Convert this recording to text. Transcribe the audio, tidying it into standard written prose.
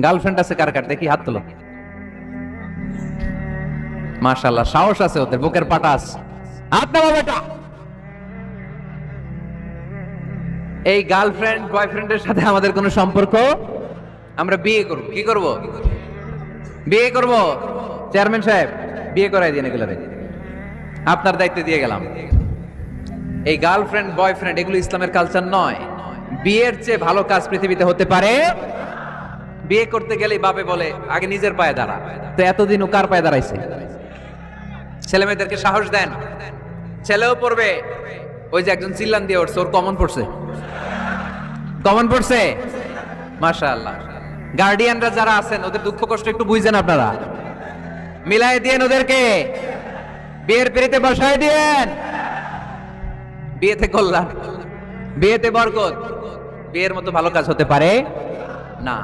Girlfriend আছে কার কার দেখি হাত তোলো। মাশাআল্লাহ, সাহস আছে ওদের, বুকের পাটা আছে। হাত নামা বেটা। এই গার্লফ্রেন্ড বয়ফ্রেন্ডের সাথে আমাদের কোনো সম্পর্ক? আমরা বিয়ে করব। কি করব? বিয়ে করব। চেয়ারম্যান সাহেব, বিয়ে করাই দিন এগুলোরে, আপনার দায়িত্ব দিয়ে গেলাম। এই গার্লফ্রেন্ড বয়ফ্রেন্ড এগুলো ইসলামের কালচার নয়। বিয়ের চেয়ে ভালো কাজ পৃথিবীতে হতে পারে? বিয়ে করতে গেলেই বাপে বলে আগে নিজের পায়ে দাঁড়া। তো এতদিন ও কার পায়ে দাঁড়াইছে? ছেলে মেয়েদেরকে সাহস দেন, ছেলেও পড়বে। ওই যে একজন চিল্লান দিয়ে উঠছে, ওর কমন পড়ছে। কমন পড়ছে, মাশাআল্লাহ। গার্ডিয়ানরা যারা আছেন ওদের দুঃখ কষ্ট একটু বুঝছেন আপনারা, মিলাই দিয়েন ওদেরকে, বিয়ের পিড়িতে বসায় দিয়েন। বিয়েতে কল্যাণ, বিয়েতে বরকত। বিয়ের মতো ভালো কাজ হতে পারে না।